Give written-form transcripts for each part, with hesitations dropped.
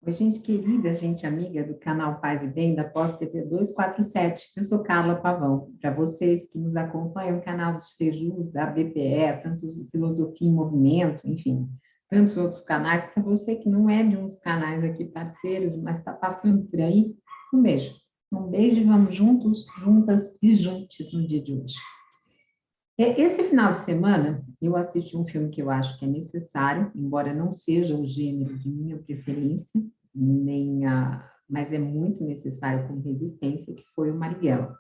Oi, gente querida, gente amiga do canal Paz e Bem da Pós TV 247. Eu sou Carla Pavão. Para vocês que nos acompanham no canal dos Sejus, da BPE, tantos Filosofia em Movimento, enfim, tantos outros canais. Para você que não é de uns canais aqui parceiros, mas está passando por aí, um beijo. Um beijo e vamos juntos, juntas e juntos no dia de hoje. Esse final de semana, eu assisti um filme que eu acho que é necessário, embora não seja o gênero de minha preferência, mas é muito necessário como resistência, que foi o Marighella.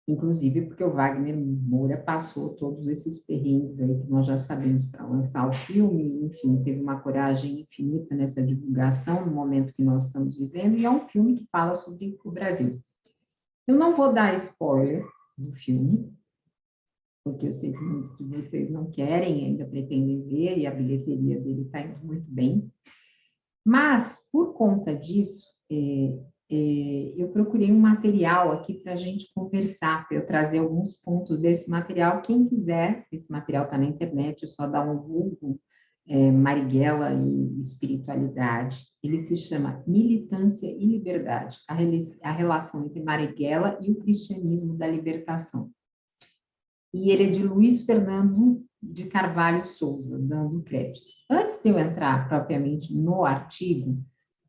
Inclusive porque o Wagner Moura passou todos esses perrengues aí que nós já sabemos para lançar o filme, enfim, teve uma coragem infinita nessa divulgação no momento que nós estamos vivendo, e é um filme que fala sobre o Brasil. Eu não vou dar spoiler do filme, porque eu sei que muitos de vocês não querem, ainda pretendem ver, e a bilheteria dele está indo muito bem. Mas, por conta disso, eu procurei um material aqui para a gente conversar, para eu trazer alguns pontos desse material. Quem quiser, esse material está na internet, é só dar um Google, Marighella e espiritualidade. Ele se chama Militância e Liberdade, a relação entre Marighella e o cristianismo da libertação. E ele é de Luiz Fernando de Carvalho Souza, dando crédito. Antes de eu entrar propriamente no artigo,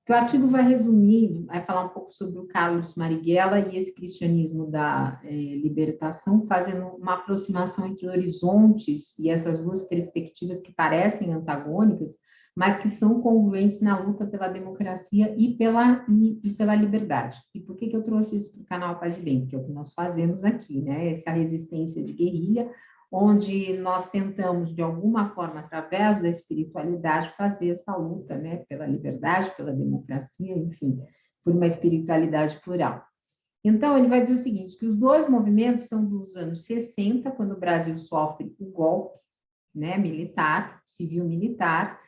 que o artigo vai resumir, vai falar um pouco sobre o Carlos Marighella e esse cristianismo da libertação, fazendo uma aproximação entre horizontes e essas duas perspectivas que parecem antagônicas, mas que são congruentes na luta pela democracia e pela liberdade. E por que eu trouxe isso para o canal Paz e Bem? Porque é o que nós fazemos aqui, né? Essa resistência de guerrilha, onde nós tentamos, de alguma forma, através da espiritualidade, fazer essa luta, né? Pela liberdade, pela democracia, enfim, por uma espiritualidade plural. Então, ele vai dizer o seguinte, que os dois movimentos são dos anos 60, quando o Brasil sofre o golpe, né, militar, civil-militar,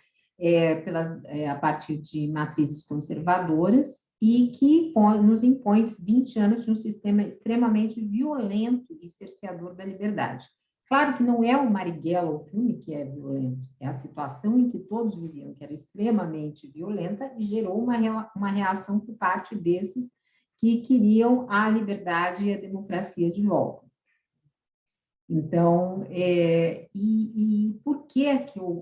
a partir de matrizes conservadoras, e que nos impõe 20 anos de um sistema extremamente violento e cerceador da liberdade. Claro que não é o Marighella, o filme, que é violento, é a situação em que todos viviam, que era extremamente violenta, e gerou uma reação por parte desses que queriam a liberdade e a democracia de volta. Então, e por que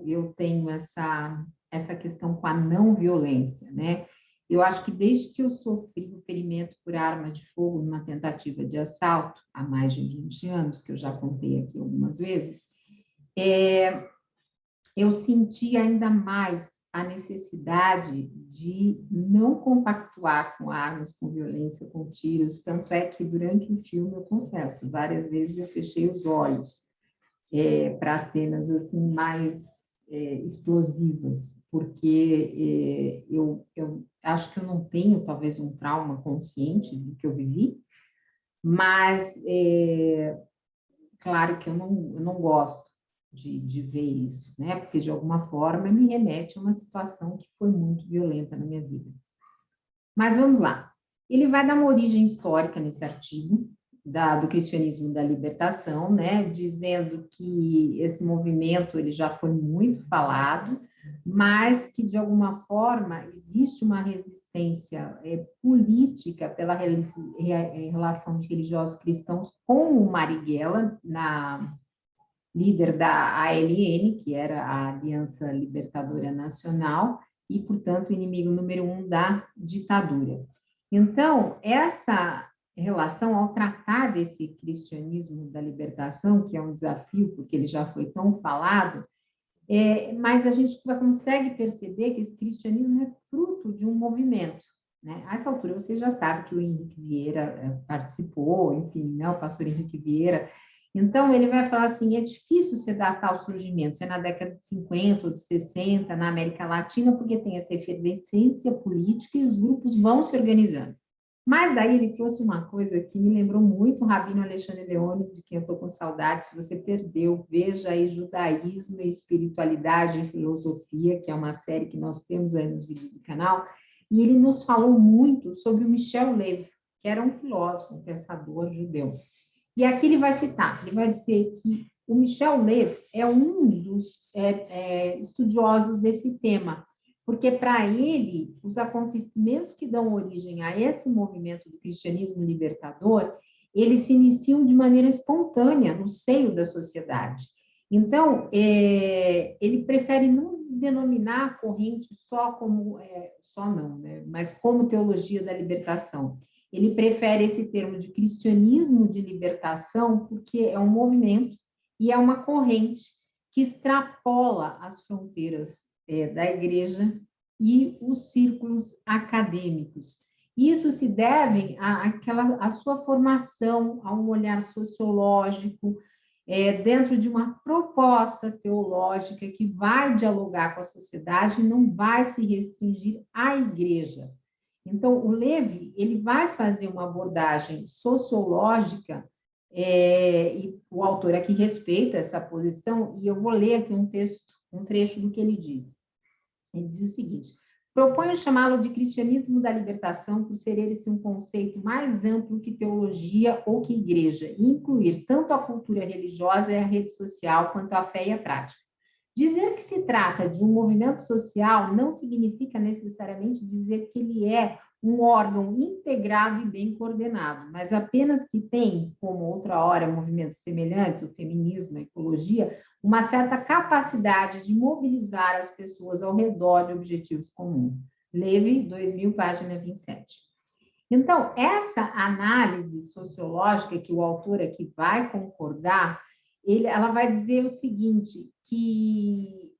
eu tenho essa questão com a não violência, né? Eu acho que desde que eu sofri o ferimento por arma de fogo numa tentativa de assalto, há mais de 20 anos, que eu já contei aqui algumas vezes, eu senti ainda mais a necessidade de não compactuar com armas, com violência, com tiros, tanto é que durante o filme, eu confesso, várias vezes eu fechei os olhos para cenas assim mais explosivas, porque eu acho que eu não tenho talvez um trauma consciente do que eu vivi, mas claro que eu não gosto de ver isso, né? Porque de alguma forma me remete a uma situação que foi muito violenta na minha vida. Mas vamos lá. Ele vai dar uma origem histórica nesse artigo do cristianismo da libertação, né? Dizendo que esse movimento ele já foi muito falado, mas que de alguma forma existe uma resistência política pela relação de religiosos cristãos com o Marighella, líder da ALN, que era a Aliança Libertadora Nacional, e, portanto, inimigo número 1 da ditadura. Então, essa relação, ao tratar desse cristianismo da libertação, que é um desafio, porque ele já foi tão falado, mas a gente consegue perceber que esse cristianismo é fruto de um movimento. Né? A essa altura, você já sabe que o Henrique Vieira participou, enfim, né? O pastor Henrique Vieira. Então, ele vai falar assim, é difícil você datar o surgimento, se é na década de 50 ou de 60, na América Latina, porque tem essa efervescência política e os grupos vão se organizando. Mas daí ele trouxe uma coisa que me lembrou muito o Rabino Alexandre Leone, de quem eu estou com saudade. Se você perdeu, veja aí Judaísmo e Espiritualidade e Filosofia, que é uma série que nós temos aí nos vídeos do canal, e ele nos falou muito sobre o Michel Lev, que era um filósofo, um pensador judeu. E aqui ele vai citar, ele vai dizer que o Michel Lev é um dos estudiosos desse tema, porque para ele, os acontecimentos que dão origem a esse movimento do cristianismo libertador, eles se iniciam de maneira espontânea no seio da sociedade. Então, ele prefere não denominar a corrente só como, só não, né? Mas como teologia da libertação. Ele prefere esse termo de cristianismo de libertação, porque é um movimento e é uma corrente que extrapola as fronteiras da igreja e os círculos acadêmicos. Isso se deve à sua formação, a um olhar sociológico, dentro de uma proposta teológica que vai dialogar com a sociedade e não vai se restringir à igreja. Então, o Levi, ele vai fazer uma abordagem sociológica, e o autor aqui respeita essa posição, e eu vou ler aqui um trecho do que ele diz. Ele diz o seguinte: proponho chamá-lo de cristianismo da libertação por ser esse um conceito mais amplo que teologia ou que igreja, e incluir tanto a cultura religiosa e a rede social quanto a fé e a prática. Dizer que se trata de um movimento social não significa necessariamente dizer que ele é um órgão integrado e bem coordenado, mas apenas que tem, como outra hora, movimentos semelhantes, o feminismo, a ecologia, uma certa capacidade de mobilizar as pessoas ao redor de objetivos comuns. Levi, 2000, página 27. Então, essa análise sociológica que o autor aqui vai concordar, ela vai dizer o seguinte, que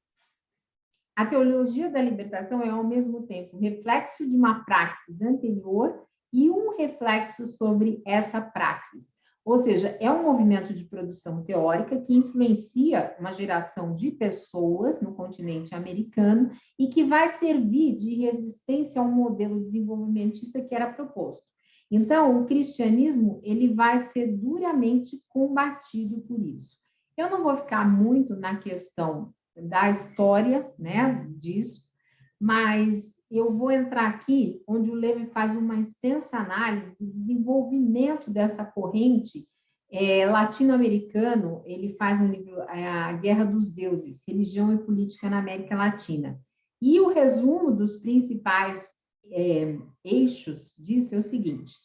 a teologia da libertação é, ao mesmo tempo, reflexo de uma praxis anterior e um reflexo sobre essa praxis. Ou seja, é um movimento de produção teórica que influencia uma geração de pessoas no continente americano e que vai servir de resistência ao modelo desenvolvimentista que era proposto. Então, o cristianismo ele vai ser duramente combatido por isso. Eu não vou ficar muito na questão da história, né, disso, mas eu vou entrar aqui onde o Levi faz uma extensa análise do desenvolvimento dessa corrente latino-americano. Ele faz um livro, A Guerra dos Deuses, Religião e Política na América Latina. E o resumo dos principais eixos disso é o seguinte: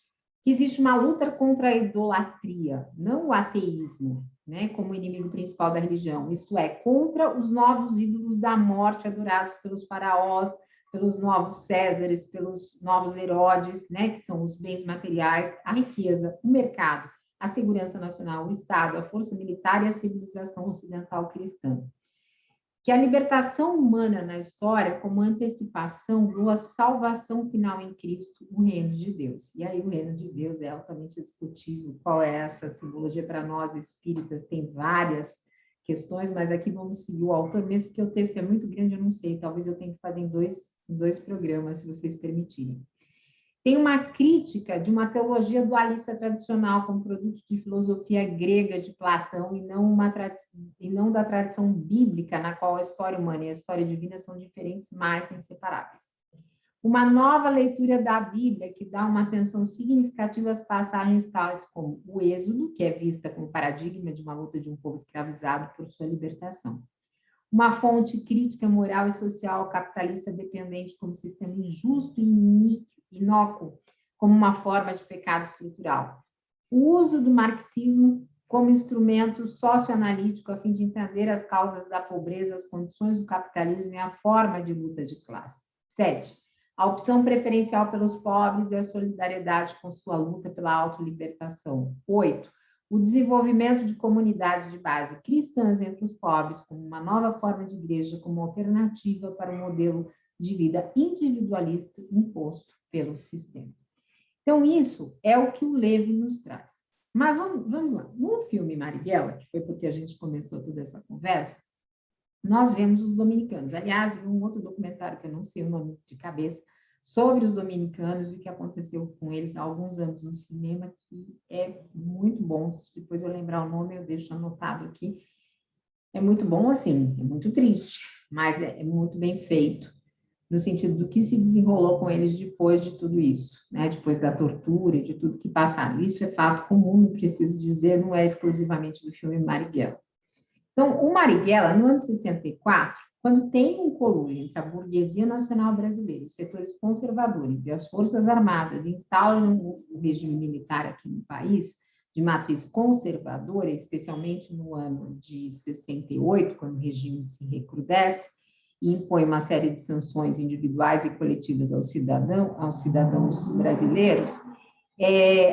que existe uma luta contra a idolatria, não o ateísmo, né, como inimigo principal da religião, isto é, contra os novos ídolos da morte adorados pelos faraós, pelos novos Césares, pelos novos Herodes, né, que são os bens materiais, a riqueza, o mercado, a segurança nacional, o Estado, a força militar e a civilização ocidental cristã. Que a libertação humana na história como antecipação da salvação final em Cristo, o reino de Deus. E aí o reino de Deus é altamente discutível. Qual é essa simbologia para nós espíritas? Tem várias questões, mas aqui vamos seguir o autor, mesmo porque o texto é muito grande, eu não sei, talvez eu tenha que fazer em dois programas, se vocês permitirem. Tem uma crítica de uma teologia dualista tradicional, como produto de filosofia grega de Platão, e não da tradição bíblica, na qual a história humana e a história divina são diferentes, mas inseparáveis. Uma nova leitura da Bíblia, que dá uma atenção significativa às passagens tais como o Êxodo, que é vista como paradigma de uma luta de um povo escravizado por sua libertação. Uma fonte crítica moral e social capitalista dependente como sistema injusto e inócuo, como uma forma de pecado estrutural. O uso do marxismo como instrumento socioanalítico a fim de entender as causas da pobreza, as condições do capitalismo e a forma de luta de classe. 7. A opção preferencial pelos pobres e a solidariedade com sua luta pela autolibertação. 8. O desenvolvimento de comunidades de base cristãs entre os pobres, como uma nova forma de igreja, como alternativa para o modelo de vida individualista imposto pelo sistema. Então, isso é o que o Levi nos traz. Mas vamos lá. No filme Marighella, que foi porque a gente começou toda essa conversa, nós vemos os dominicanos. Aliás, vi um outro documentário, que eu não sei o nome de cabeça, sobre os dominicanos e o que aconteceu com eles há alguns anos no cinema, que é muito bom. Se depois eu lembrar o nome, eu deixo anotado aqui. É muito bom, assim, é muito triste, mas é muito bem feito, no sentido do que se desenrolou com eles depois de tudo isso, né? Depois da tortura e de tudo que passaram. Isso é fato comum, não preciso dizer, não é exclusivamente do filme Marighella. Então, o Marighella, no ano 64, Quando tem um conluio entre a burguesia nacional brasileira, os setores conservadores e as forças armadas instalam o regime militar aqui no país, de matriz conservadora, especialmente no ano de 68, quando o regime se recrudesce e impõe uma série de sanções individuais e coletivas aos cidadãos brasileiros,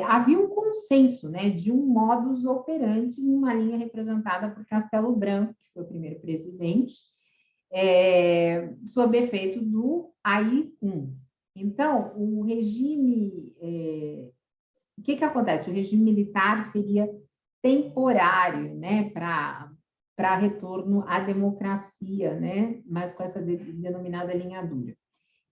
havia um consenso, né, de um modus operandi numa linha representada por Castelo Branco, que foi o primeiro presidente, sob efeito do AI-1. Então, o regime... o que acontece? O regime militar seria temporário, né, para retorno à democracia, né, mas com essa denominada linha dura.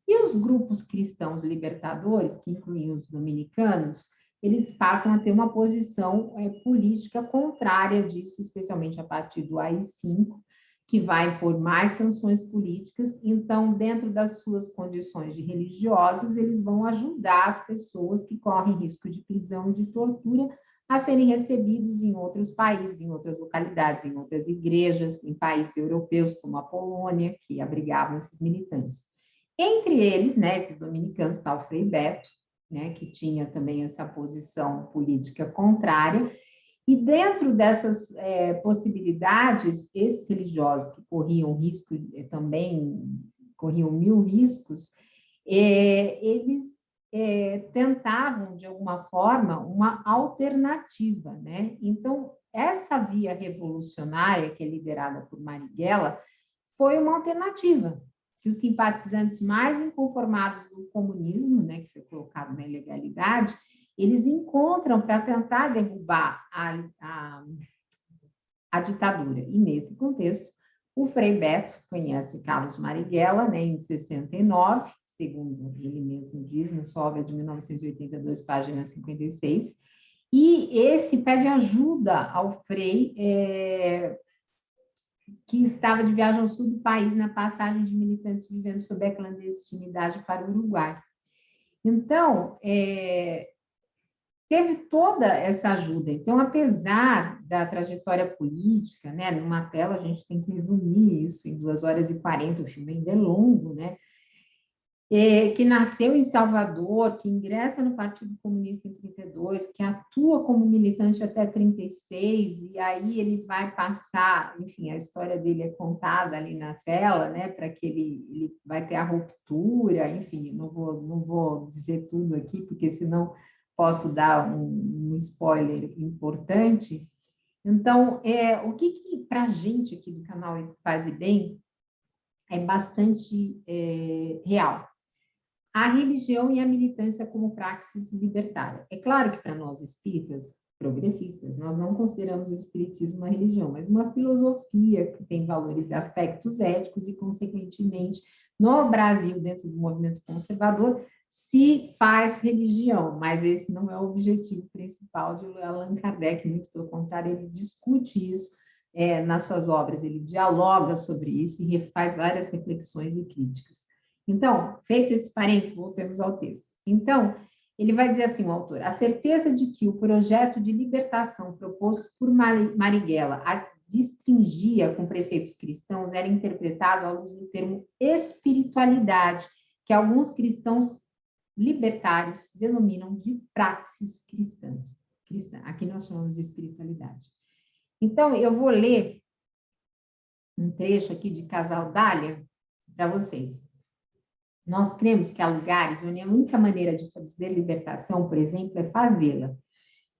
E os grupos cristãos libertadores, que incluíam os dominicanos, eles passam a ter uma posição política contrária disso, especialmente a partir do AI-5, que vai impor mais sanções políticas. Então, dentro das suas condições de religiosos, eles vão ajudar as pessoas que correm risco de prisão e de tortura a serem recebidos em outros países, em outras localidades, em outras igrejas, em países europeus, como a Polônia, que abrigavam esses militantes. Entre eles, né, esses dominicanos, está o Frei Beto, né, que tinha também essa posição política contrária, e dentro dessas possibilidades, esses religiosos que corriam risco, também corriam mil riscos, eles tentavam, de alguma forma, uma alternativa, né? Então, essa via revolucionária, que é liderada por Marighella, foi uma alternativa, que os simpatizantes mais inconformados do comunismo, né, que foi colocado na ilegalidade, eles encontram para tentar derrubar a ditadura. E, nesse contexto, o Frei Beto conhece Carlos Marighella, né, em 69, segundo ele mesmo diz, no sua obra de 1982, página 56, e esse pede ajuda ao Frei, que estava de viagem ao sul do país na passagem de militantes vivendo sob a clandestinidade para o Uruguai. Então, teve toda essa ajuda. Então, apesar da trajetória política, né, numa tela a gente tem que resumir isso em 2 horas e 40, o filme ainda é longo, né, que nasceu em Salvador, que ingressa no Partido Comunista em 32, que atua como militante até 36, e aí ele vai passar, enfim, a história dele é contada ali na tela, né, para que ele vai ter a ruptura, enfim, não vou dizer tudo aqui, porque senão posso dar um spoiler importante. Então, o que para a gente aqui do canal Faz e Bem é bastante real. A religião e a militância como praxis libertária. É claro que para nós espíritas progressistas, nós não consideramos o espiritismo uma religião, mas uma filosofia que tem valores e aspectos éticos e, consequentemente, no Brasil, dentro do movimento conservador, se faz religião, mas esse não é o objetivo principal de Allan Kardec, muito pelo contrário, ele discute isso nas suas obras, ele dialoga sobre isso e faz várias reflexões e críticas. Então, feito esse parênteses, voltemos ao texto. Então, ele vai dizer assim, o autor, a certeza de que o projeto de libertação proposto por Marighella a distingia com preceitos cristãos era interpretado à luz do termo espiritualidade, que alguns cristãos libertários denominam de praxis cristãs. Aqui nós chamamos de espiritualidade. Então, eu vou ler um trecho aqui de Casal Dália para vocês. Nós cremos que há lugares onde a única maneira de fazer libertação, por exemplo, é fazê-la.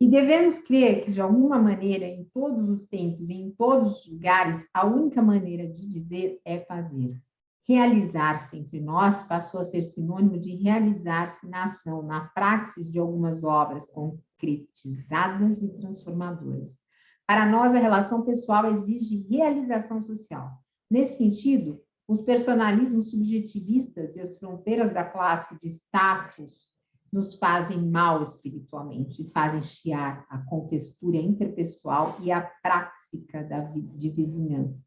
E devemos crer que, de alguma maneira, em todos os tempos e em todos os lugares, a única maneira de dizer é fazer. Realizar-se entre nós passou a ser sinônimo de realizar-se na ação, na praxis de algumas obras concretizadas e transformadoras. Para nós, a relação pessoal exige realização social. Nesse sentido, os personalismos subjetivistas e as fronteiras da classe de status nos fazem mal espiritualmente e fazem chiar a contextura interpessoal e a prática de vizinhança,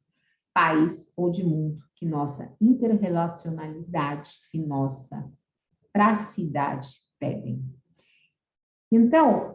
país ou de mundo que nossa interrelacionalidade e nossa pracidade pedem. Então,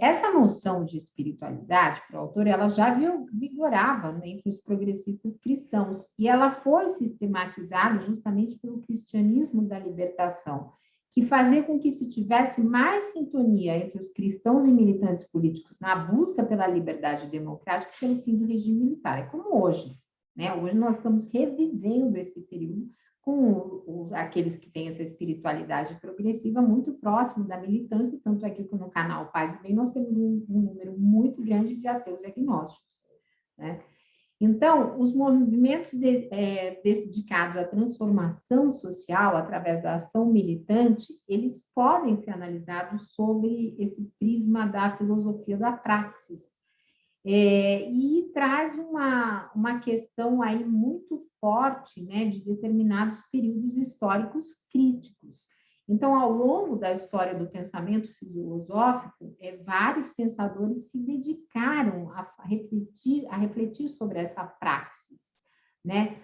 essa noção de espiritualidade, para o autor, ela já vigorava, né, entre os progressistas cristãos, e ela foi sistematizada justamente pelo cristianismo da libertação, que fazia com que se tivesse mais sintonia entre os cristãos e militantes políticos na busca pela liberdade democrática e pelo fim do regime militar. É como hoje, né? Hoje nós estamos revivendo esse período com aqueles que têm essa espiritualidade progressiva muito próximo da militância, tanto é que no canal Paz e Bem nós temos um número muito grande de ateus agnósticos, né? Então, os movimentos dedicados à transformação social através da ação militante, eles podem ser analisados sobre esse prisma da filosofia da praxis, e traz uma questão aí muito forte, né, de determinados períodos históricos críticos. Então, ao longo da história do pensamento filosófico, vários pensadores se dedicaram a refletir sobre essa praxis, né?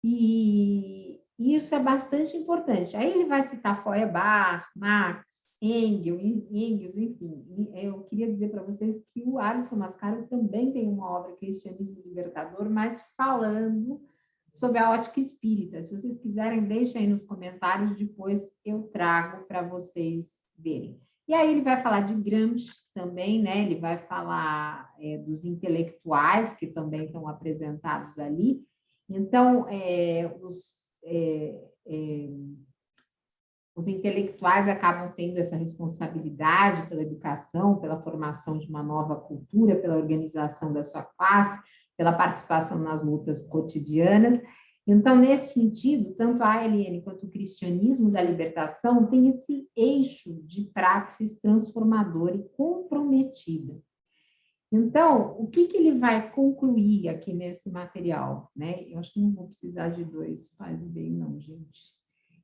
E isso é bastante importante. Aí ele vai citar Feuerbach, Marx, Engels, enfim. Eu queria dizer para vocês que o Alisson Mascaro também tem uma obra, Cristianismo Libertador, mas falando sobre a ótica espírita. Se vocês quiserem, deixem aí nos comentários, depois eu trago para vocês verem. E aí ele vai falar de Gramsci também, né? Ele vai falar dos intelectuais que também estão apresentados ali. Então, os intelectuais acabam tendo essa responsabilidade pela educação, pela formação de uma nova cultura, pela organização da sua classe, pela participação nas lutas cotidianas. Então, nesse sentido, tanto a ALN quanto o cristianismo da libertação tem esse eixo de praxis transformadora e comprometida. Então, o que ele vai concluir aqui nesse material, né? Eu acho que não vou precisar de dois, faz bem não, gente.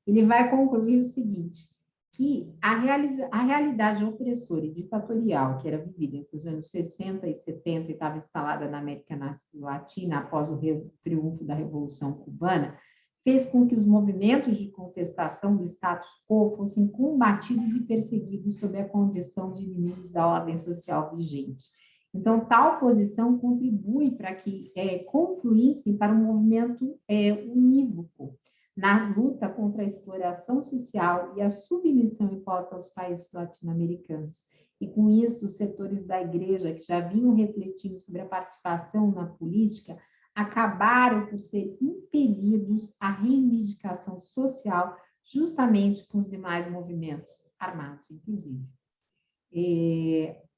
Ele vai concluir o seguinte, que a realidade opressora e ditatorial que era vivida entre os anos 60 e 70 e estava instalada na América Latina após o triunfo da Revolução Cubana, fez com que os movimentos de contestação do status quo fossem combatidos e perseguidos sob a condição de inimigos da ordem social vigente. Então, tal posição contribui para que confluíssem para um movimento unívoco na luta contra a exploração social e a submissão imposta aos países latino-americanos. E, com isso, os setores da igreja, que já vinham refletindo sobre a participação na política, acabaram por ser impelidos à reivindicação social, justamente com os demais movimentos armados, inclusive.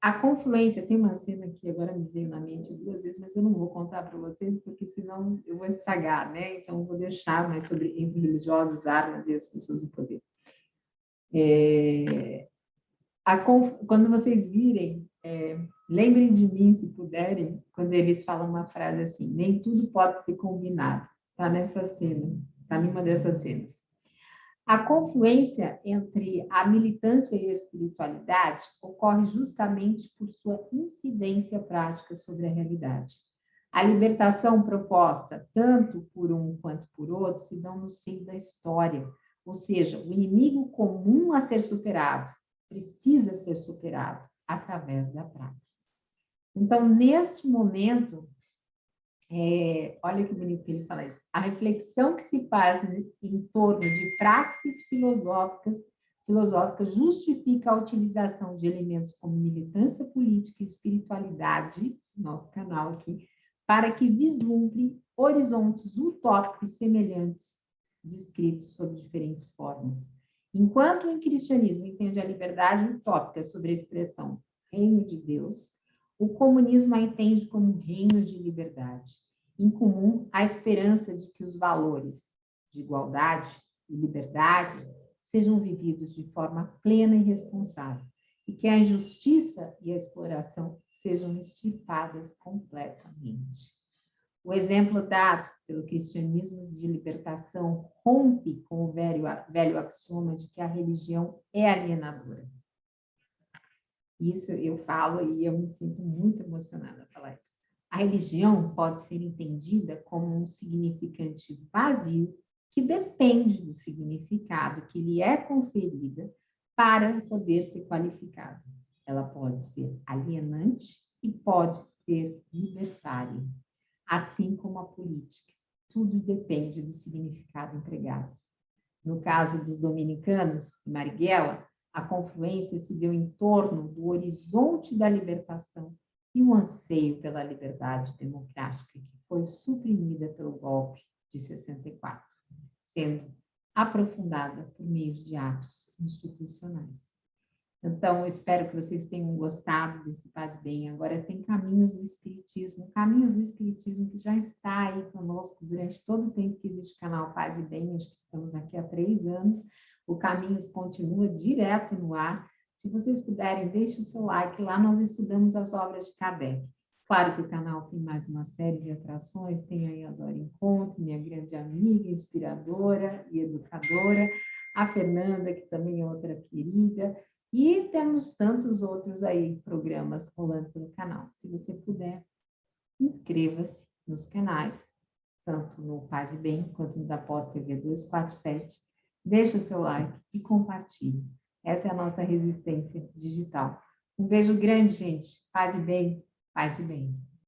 A confluência, tem uma cena que agora me veio na mente duas vezes, mas eu não vou contar para vocês, porque senão eu vou estragar, né? Então, eu vou deixar mais sobre entre religiosos, armas e as pessoas do poder. Quando vocês virem, lembrem de mim, se puderem, quando eles falam uma frase assim, nem tudo pode ser combinado. Está nessa cena, está numa dessas cenas. A confluência entre a militância e a espiritualidade ocorre justamente por sua incidência prática sobre a realidade. A libertação proposta, tanto por um quanto por outro, se dão no seio da história, ou seja, o inimigo comum a ser superado precisa ser superado através da prática. Então, neste momento, olha que bonito que ele fala isso. A reflexão que se faz em torno de praxis filosóficas justifica a utilização de elementos como militância política e espiritualidade, nosso canal aqui, para que vislumbre horizontes utópicos semelhantes descritos sob diferentes formas. Enquanto o cristianismo entende a liberdade utópica sobre a expressão reino de Deus, o comunismo a entende como reino de liberdade. Em comum, a esperança de que os valores de igualdade e liberdade sejam vividos de forma plena e responsável, e que a injustiça e a exploração sejam extirpadas completamente. O exemplo dado pelo cristianismo de libertação rompe com o velho axioma de que a religião é alienadora. Isso eu falo e eu me sinto muito emocionada a falar isso. A religião pode ser entendida como um significante vazio que depende do significado que lhe é conferida para poder ser qualificada. Ela pode ser alienante e pode ser libertária, assim como a política. Tudo depende do significado empregado. No caso dos dominicanos, Marighella, a confluência se deu em torno do horizonte da libertação e o anseio pela liberdade democrática, que foi suprimida pelo golpe de 64, sendo aprofundada por meio de atos institucionais. Então, eu espero que vocês tenham gostado desse Paz e Bem. Agora tem Caminhos do Espiritismo que já está aí conosco durante todo o tempo que existe o canal Paz e Bem, acho que estamos aqui há 3 anos. O Caminhos continua direto no ar. Se vocês puderem, deixe o seu like, lá nós estudamos as obras de Kardec. Claro que o canal tem mais uma série de atrações, tem aí a Dora Encontro, minha grande amiga, inspiradora e educadora, a Fernanda, que também é outra querida, e temos tantos outros aí, programas rolando pelo canal. Se você puder, inscreva-se nos canais, tanto no Paz e Bem, quanto no da Pós TV 247. Deixe o seu like e compartilhe. Essa é a nossa resistência digital. Um beijo grande, gente. Paz e bem, paz e bem.